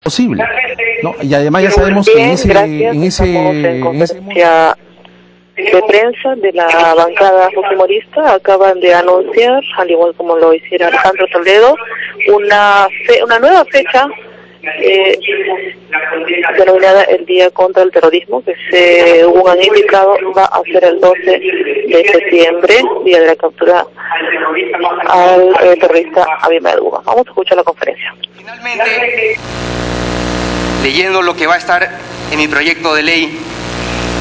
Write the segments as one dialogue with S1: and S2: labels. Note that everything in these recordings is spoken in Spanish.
S1: posible, ¿no? Y además ya sabemos que en ese
S2: de prensa de la bancada fujimorista acaban de anunciar, al igual como lo hiciera Alejandro Toledo, una nueva fecha denominada el Día contra el Terrorismo, que según han indicado va a ser el 12 de septiembre, día de la captura al terrorista Abimael Guzmán. Vamos a escuchar la conferencia.
S3: Finalmente, leyendo lo que va a estar en mi proyecto de ley,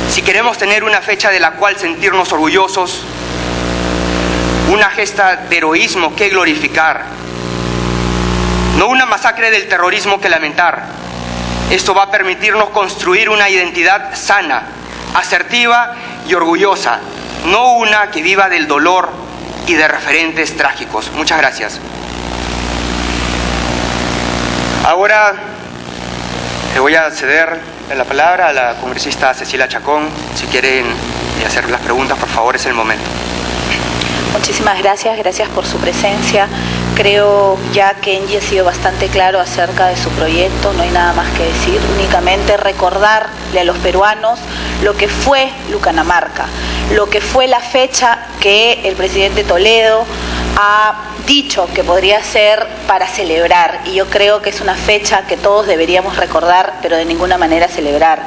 S3: si queremos tener una fecha de la cual sentirnos orgullosos, una gesta de heroísmo que glorificar, no una masacre del terrorismo que lamentar, esto va a permitirnos construir una identidad sana, asertiva y orgullosa, no una que viva del dolor y de referentes trágicos. Muchas gracias. Ahora le voy a ceder la palabra a la congresista Cecilia Chacón. Si quieren hacer las preguntas, por favor, es el momento.
S4: Muchísimas gracias por su presencia. Creo ya que Engie ha sido bastante claro acerca de su proyecto, no hay nada más que decir, únicamente recordarle a los peruanos lo que fue Lucanamarca, lo que fue la fecha que el presidente Toledo ha dicho que podría ser para celebrar, y yo creo que es una fecha que todos deberíamos recordar, pero de ninguna manera celebrar.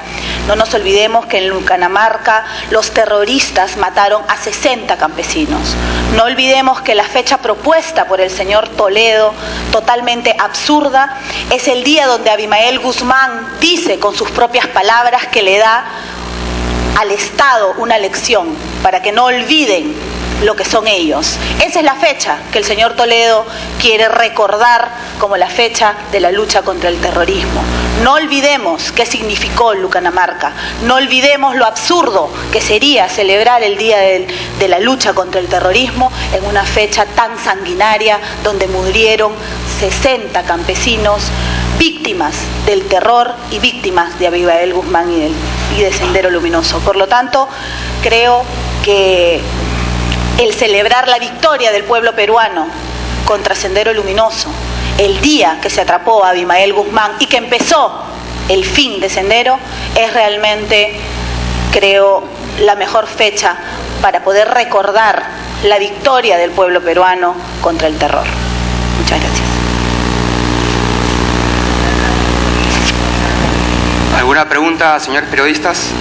S4: No nos olvidemos que en Lucanamarca los terroristas mataron a 60 campesinos. No olvidemos que la fecha propuesta por el señor Toledo, totalmente absurda, es el día donde Abimael Guzmán dice con sus propias palabras que le da al Estado una lección para que no olviden lo que son ellos. Esa es la fecha que el señor Toledo quiere recordar como la fecha de la lucha contra el terrorismo. No olvidemos qué significó Lucanamarca, no olvidemos lo absurdo que sería celebrar el día de la lucha contra el terrorismo en una fecha tan sanguinaria donde murieron 60 campesinos, víctimas del terror y víctimas de Abimael Guzmán y de Sendero Luminoso. Por lo tanto, creo que el celebrar la victoria del pueblo peruano contra Sendero Luminoso, el día que se atrapó a Abimael Guzmán y que empezó el fin de Sendero, es realmente, creo, la mejor fecha para poder recordar la victoria del pueblo peruano contra el terror. Muchas gracias.
S3: ¿Alguna pregunta, señores periodistas?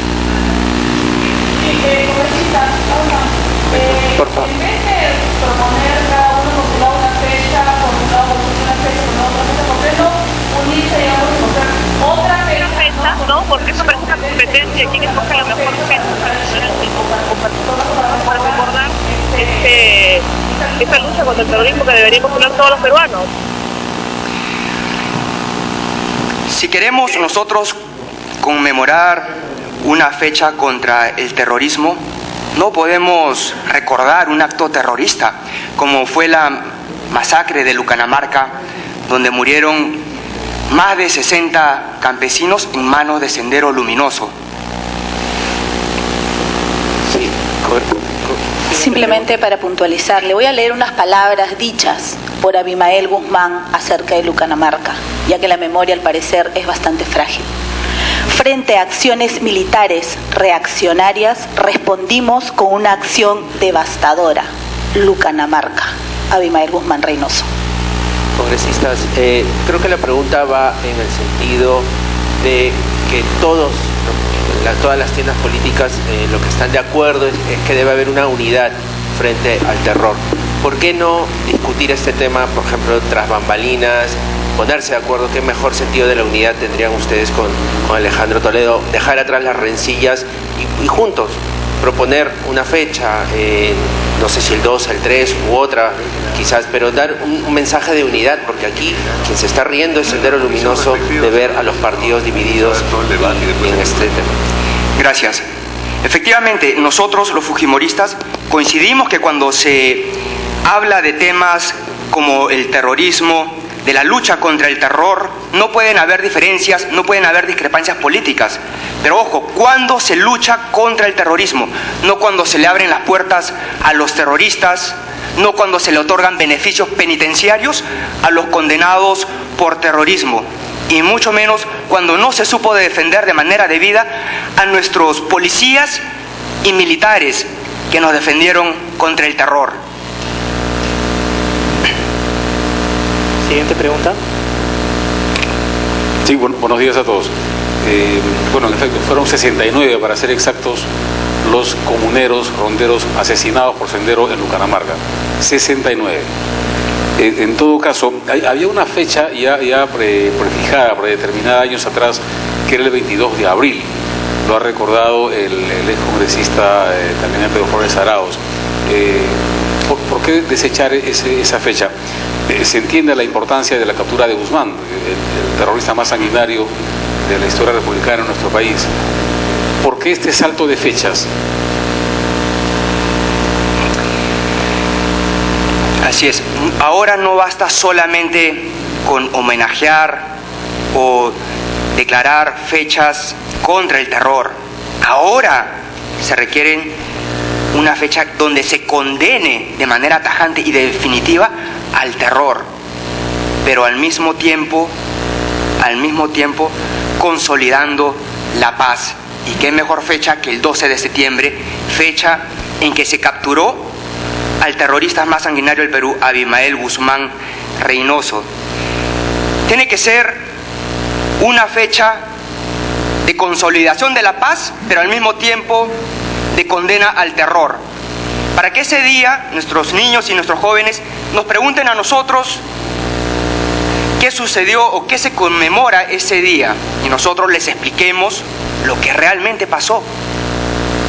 S3: Por favor.
S5: En vez de proponer cada uno postular una fecha, postular una fecha, ¿por qué no unirse y vamos a encontrar otra fecha, ¿no? Porque eso parece una competencia. ¿Quién escoge la mejor fecha para recordar esta lucha contra el terrorismo que deberíamos tener todos los peruanos?
S3: Si queremos nosotros conmemorar una fecha contra el terrorismo, no podemos recordar un acto terrorista como fue la masacre de Lucanamarca, donde murieron más de 60 campesinos en manos de Sendero Luminoso.
S4: Simplemente para puntualizar, le voy a leer unas palabras dichas por Abimael Guzmán acerca de Lucanamarca, ya que la memoria al parecer es bastante frágil. Frente a acciones militares reaccionarias, respondimos con una acción devastadora. Lucanamarca. Abimael Guzmán Reynoso.
S6: Congresistas, creo que la pregunta va en el sentido de que todas las tiendas políticas lo que están de acuerdo es que debe haber una unidad frente al terror. ¿Por qué no discutir este tema, por ejemplo, tras bambalinas, ponerse de acuerdo? ¿Qué mejor sentido de la unidad tendrían ustedes con Alejandro Toledo? Dejar atrás las rencillas y juntos proponer una fecha, no sé si el 2, el 3 u otra, quizás, pero dar un mensaje de unidad, porque aquí quien se está riendo es Sendero Luminoso de ver a los partidos divididos en este tema.
S3: Gracias. Efectivamente, nosotros los fujimoristas coincidimos que cuando se habla de temas como el terrorismo, de la lucha contra el terror, no pueden haber diferencias, no pueden haber discrepancias políticas. Pero ojo, ¿cuándo se lucha contra el terrorismo? No cuando se le abren las puertas a los terroristas, no cuando se le otorgan beneficios penitenciarios a los condenados por terrorismo. y mucho menos cuando no se supo defender de manera debida a nuestros policías y militares que nos defendieron contra el terror.
S7: Siguiente pregunta.
S8: Sí, buenos días a todos. Bueno, en efecto, fueron 69, para ser exactos, los comuneros, ronderos asesinados por Sendero en Lucanamarca. 69. En todo caso, había una fecha ya prefijada, predeterminada años atrás, que era el 22 de abril. Lo ha recordado el ex congresista también Pedro Flores Arauz. ¿Por qué desechar esa fecha? Se entiende la importancia de la captura de Guzmán, el terrorista más sanguinario de la historia republicana en nuestro país. ¿Por qué este salto de fechas?
S3: Así es, ahora no basta solamente con homenajear o declarar fechas contra el terror. Ahora se requieren una fecha donde se condene de manera tajante y definitiva al terror, pero al mismo tiempo consolidando la paz. Y qué mejor fecha que el 12 de septiembre, fecha en que se capturó al terrorista más sanguinario del Perú, Abimael Guzmán Reynoso. Tiene que ser una fecha de consolidación de la paz, pero al mismo tiempo de condena al terror, para que ese día nuestros niños y nuestros jóvenes nos pregunten a nosotros qué sucedió o qué se conmemora ese día, y nosotros les expliquemos lo que realmente pasó,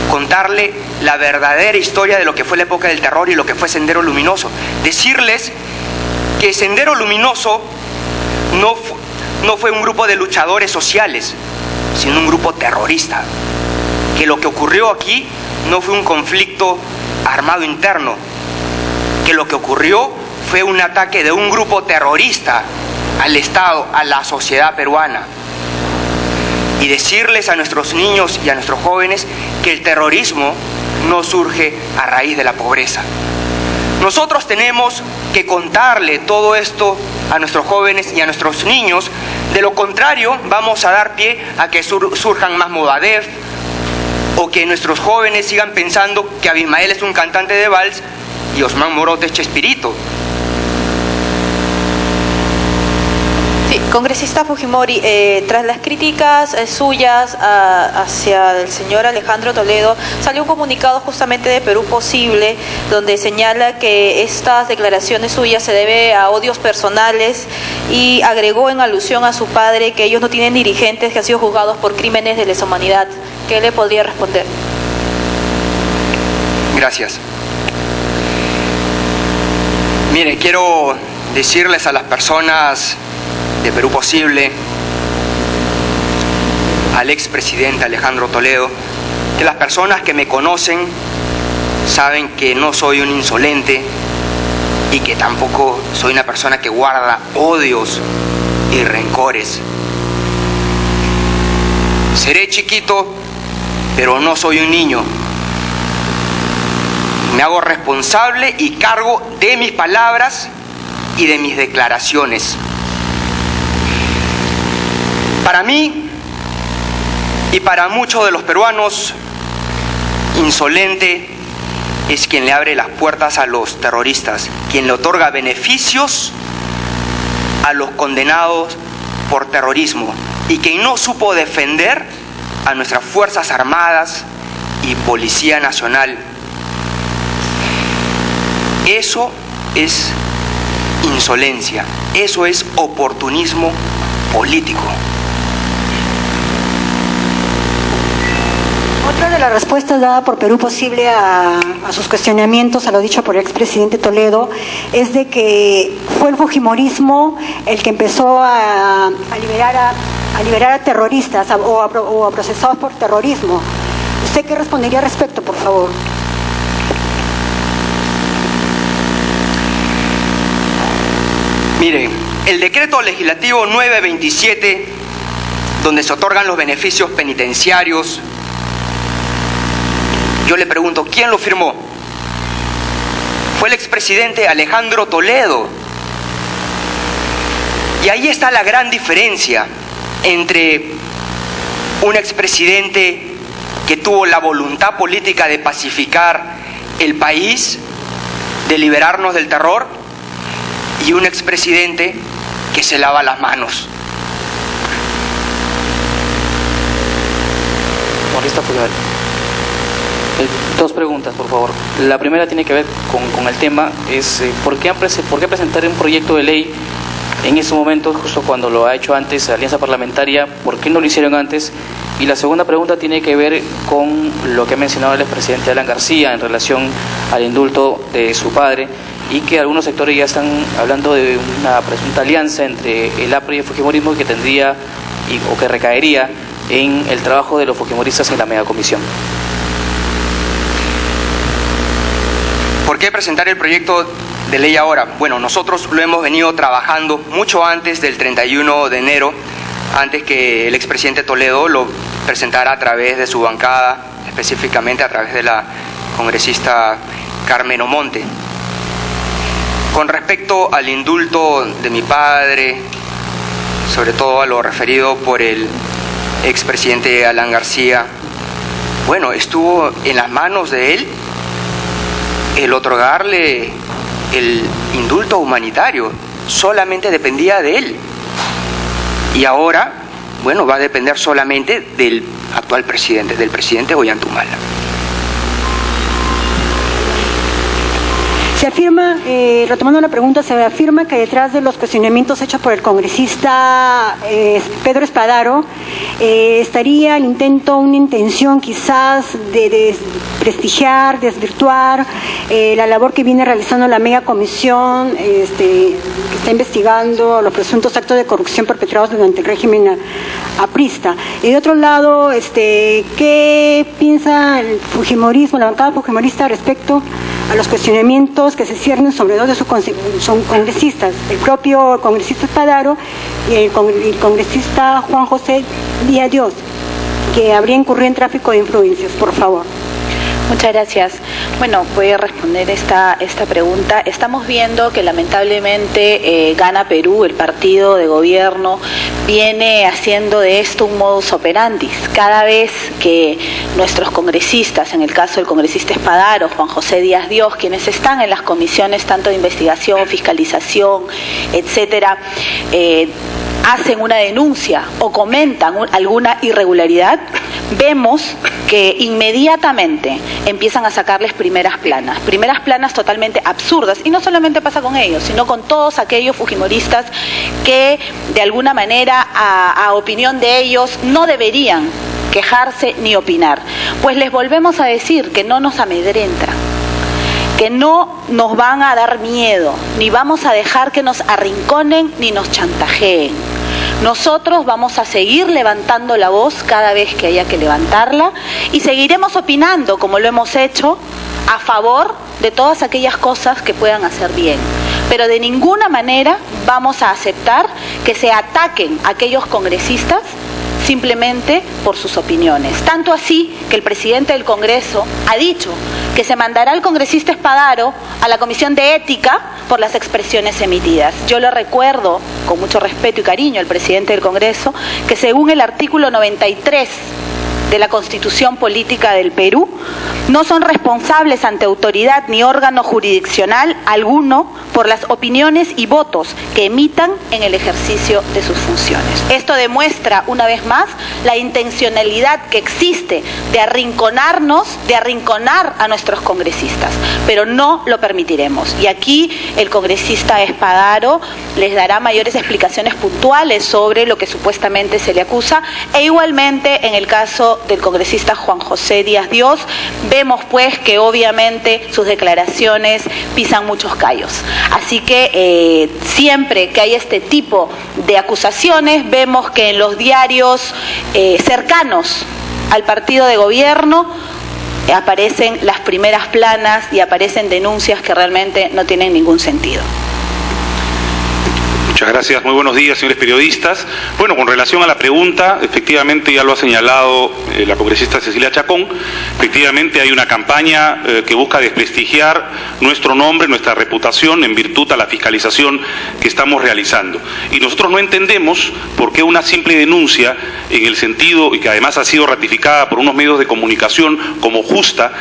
S3: contarle la verdadera historia de lo que fue la época del terror y lo que fue Sendero Luminoso, decirles que Sendero Luminoso no fue un grupo de luchadores sociales, sino un grupo terrorista, que lo que ocurrió aquí no fue un conflicto armado interno, que lo que ocurrió fue un ataque de un grupo terrorista al Estado, a la sociedad peruana, y decirles a nuestros niños y a nuestros jóvenes que el terrorismo no surge a raíz de la pobreza. Nosotros tenemos que contarle todo esto a nuestros jóvenes y a nuestros niños, de lo contrario vamos a dar pie a que surjan más Movadef, o que nuestros jóvenes sigan pensando que Abimael es un cantante de vals y Osman Morote es Chespirito.
S4: Sí, congresista Fujimori, tras las críticas suyas hacia el señor Alejandro Toledo, salió un comunicado justamente de Perú Posible, donde señala que estas declaraciones suyas se deben a odios personales, y agregó en alusión a su padre que ellos no tienen dirigentes que han sido juzgados por crímenes de lesa humanidad. ¿Qué le podría responder?
S3: Gracias. Mire, quiero decirles a las personas de Perú Posible, al expresidente Alejandro Toledo, que las personas que me conocen saben que no soy un insolente y que tampoco soy una persona que guarda odios y rencores. Seré chiquito, pero no soy un niño. Me hago responsable y cargo de mis palabras y de mis declaraciones. Para mí y para muchos de los peruanos, insolente es quien le abre las puertas a los terroristas, quien le otorga beneficios a los condenados por terrorismo y quien no supo defender a nuestras Fuerzas Armadas y Policía Nacional. Eso es insolencia, eso es oportunismo político.
S9: Otra de las respuestas dadas por Perú Posible a sus cuestionamientos, a lo dicho por el expresidente Toledo, es de que fue el fujimorismo el que empezó a liberar a terroristas o a procesados por terrorismo. ¿Usted qué respondería al respecto, por favor?
S3: Miren, el decreto legislativo 927, donde se otorgan los beneficios penitenciarios, yo le pregunto, ¿quién lo firmó? Fue el expresidente Alejandro Toledo. Y ahí está la gran diferencia entre un expresidente que tuvo la voluntad política de pacificar el país, de liberarnos del terror, y un expresidente que se lava las manos.
S7: Mauricio Fulgar. Dos preguntas, por favor. La primera tiene que ver con el tema, es ¿por qué presentar un proyecto de ley en ese momento, justo cuando lo ha hecho antes Alianza Parlamentaria? ¿Por qué no lo hicieron antes? Y la segunda pregunta tiene que ver con lo que ha mencionado el expresidente Alan García en relación al indulto de su padre, y que algunos sectores ya están hablando de una presunta alianza entre el APRA y el fujimorismo que tendría o que recaería en el trabajo de los fujimoristas en la megacomisión.
S3: ¿Por qué presentar el proyecto de ley ahora? Bueno, nosotros lo hemos venido trabajando mucho antes del 31 de enero, antes que el expresidente Toledo lo presentara a través de su bancada, específicamente a través de la congresista Carmen Omonte. Con respecto al indulto de mi padre, sobre todo a lo referido por el expresidente Alan García, bueno, estuvo en las manos de él el otorgarle el indulto humanitario, solamente dependía de él. Y ahora, bueno, va a depender solamente del actual presidente, del presidente Ollantaytamala.
S9: Se afirma, retomando la pregunta, se afirma que detrás de los cuestionamientos hechos por el congresista Pedro Espadaro estaría el intento, una intención quizás de desprestigiar, desvirtuar la labor que viene realizando la mega comisión que está investigando los presuntos actos de corrupción perpetrados durante el régimen aprista. Y de otro lado, ¿qué piensa el fujimorismo, la bancada fujimorista respecto a los cuestionamientos que se ciernen sobre dos de sus congresistas, el propio congresista Espadaro y el congresista Juan José Díaz Dios, que habría incurrido en tráfico de influencias? Por favor.
S4: Muchas gracias. Bueno, voy a responder esta pregunta. Estamos viendo que lamentablemente Gana Perú, el partido de gobierno, viene haciendo de esto un modus operandi. Cada vez que nuestros congresistas, en el caso del congresista Espadaro, Juan José Díaz Dios, quienes están en las comisiones tanto de investigación, fiscalización, etcétera, hacen una denuncia o comentan alguna irregularidad, vemos que inmediatamente empiezan a sacarles primeras planas totalmente absurdas, y no solamente pasa con ellos, sino con todos aquellos fujimoristas que de alguna manera a opinión de ellos no deberían quejarse ni opinar. Pues les volvemos a decir que no nos amedrentan, que no nos van a dar miedo, ni vamos a dejar que nos arrinconen ni nos chantajeen. Nosotros vamos a seguir levantando la voz cada vez que haya que levantarla, y seguiremos opinando, como lo hemos hecho, a favor de todas aquellas cosas que puedan hacer bien. Pero de ninguna manera vamos a aceptar que se ataquen a aquellos congresistas simplemente por sus opiniones. Tanto así que el presidente del Congreso ha dicho que se mandará al congresista Espadaro a la Comisión de Ética por las expresiones emitidas. Yo le recuerdo, con mucho respeto y cariño al presidente del Congreso, que según el artículo 93 de la Constitución Política del Perú, no son responsables ante autoridad ni órgano jurisdiccional alguno por las opiniones y votos que emitan en el ejercicio de sus funciones. Esto demuestra una vez más la intencionalidad que existe de arrinconarnos, de arrinconar a nuestros congresistas, pero no lo permitiremos. Y aquí el congresista Espadaro les dará mayores explicaciones puntuales sobre lo que supuestamente se le acusa, e igualmente en el caso del congresista Juan José Díaz Dios, vemos pues que obviamente sus declaraciones pisan muchos callos. Así que siempre que hay este tipo de acusaciones, vemos que en los diarios cercanos al partido de gobierno aparecen las primeras planas y aparecen denuncias que realmente no tienen ningún sentido.
S10: Muchas gracias, muy buenos días, señores periodistas. Bueno, con relación a la pregunta, efectivamente ya lo ha señalado la congresista Cecilia Chacón, efectivamente hay una campaña que busca desprestigiar nuestro nombre, nuestra reputación en virtud a la fiscalización que estamos realizando. Y nosotros no entendemos por qué una simple denuncia, en el sentido, y que además ha sido ratificada por unos medios de comunicación como justa,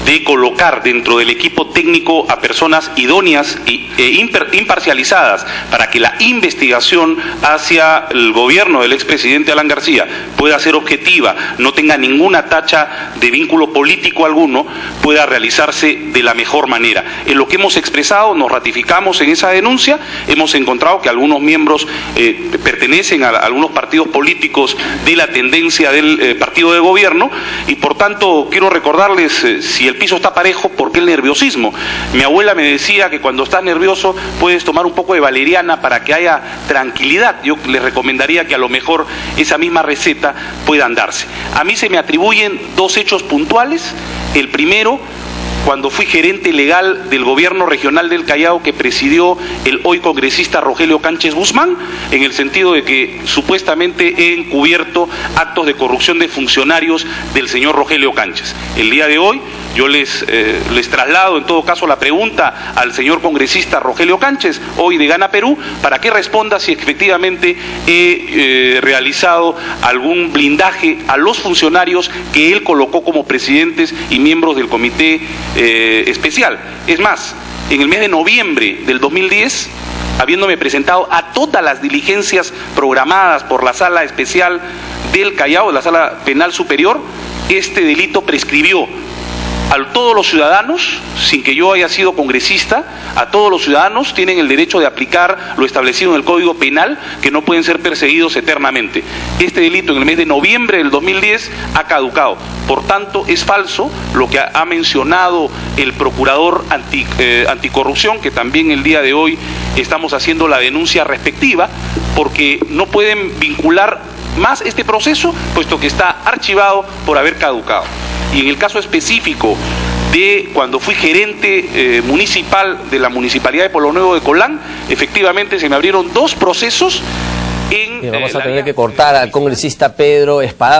S10: de colocar dentro del equipo técnico a personas idóneas e imparcializadas para que la investigación hacia el gobierno del expresidente Alan García pueda ser objetiva, no tenga ninguna tacha de vínculo político alguno, pueda realizarse de la mejor manera. En lo que hemos expresado, nos ratificamos en esa denuncia, hemos encontrado que algunos miembros pertenecen a algunos partidos políticos de la tendencia del partido de gobierno y por tanto quiero recordarles, si el piso está parejo, ¿por qué el nerviosismo? Mi abuela me decía que cuando estás nervioso puedes tomar un poco de valeriana para que haya tranquilidad. Yo les recomendaría que a lo mejor esa misma receta pueda darse. A mí se me atribuyen dos hechos puntuales. El primero, cuando fui gerente legal del gobierno regional del Callao que presidió el hoy congresista Rogelio Cánchez Guzmán, en el sentido de que supuestamente he encubierto actos de corrupción de funcionarios del señor Rogelio Cánchez. El día de hoy yo les traslado en todo caso la pregunta al señor congresista Rogelio Cánchez, hoy de Gana Perú, para que responda si efectivamente he realizado algún blindaje a los funcionarios que él colocó como presidentes y miembros del comité especial. Es más, en el mes de noviembre del 2010, habiéndome presentado a todas las diligencias programadas por la Sala Especial del Callao, la Sala Penal Superior, este delito prescribió. A todos los ciudadanos, sin que yo haya sido congresista, a todos los ciudadanos tienen el derecho de aplicar lo establecido en el Código Penal, que no pueden ser perseguidos eternamente. Este delito en el mes de noviembre del 2010 ha caducado. Por tanto, es falso lo que ha mencionado el procurador anticorrupción, que también el día de hoy estamos haciendo la denuncia respectiva, porque no pueden vincular más este proceso, puesto que está archivado por haber caducado. Y en el caso específico de cuando fui gerente municipal de la Municipalidad de Pueblo Nuevo de Colán, efectivamente se me abrieron dos procesos en...
S11: Vamos a tener que cortar al congresista Pedro Espadaro.